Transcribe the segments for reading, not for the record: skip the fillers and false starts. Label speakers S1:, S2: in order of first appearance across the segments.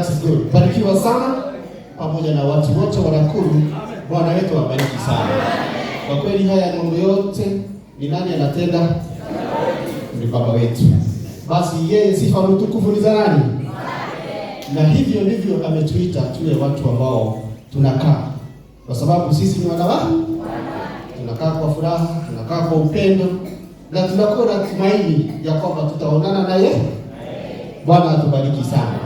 S1: That is good. Barikiwa sana pamoja na watu wote wa Nakuru. Bwana wetu awabariki sana. Kwa kweli haya mambo yote ni nani anatenda? Ni Baba wetu. Basi yeye sifa mtukufu ni za nani? Na hivyo ndivyo ametuita tuwe watu ambao tunakaa. Kwa sababu sisi ni wanawake. Tunakaa kwa furaha, tunakaa kwa upendo, na tunakuwa na tumaini ya kwamba tutaonana naye. Bwana atubariki sana.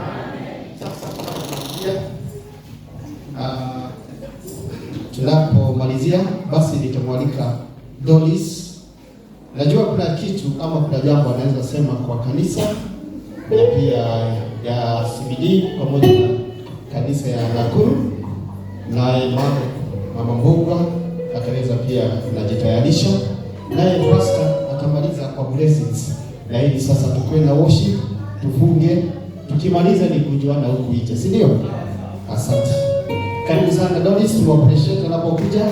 S1: Tunapomalizia basi nitamwalika Doris. Najua kuna kitu ama kuna jambo anaweza sema kwa kanisa na pia ya CBD pamoja na kanisa ya Nakuru, naye Mama Mbogwa ataweza pia kujitayarisha, naye pastor atamaliza kwa blessings. Na hili sasa tukue na worship, tufunge, tukimaliza ni kujuana huku nje, si ndio? Asante. Karibu sana Doris, tu appreciate unapokuja.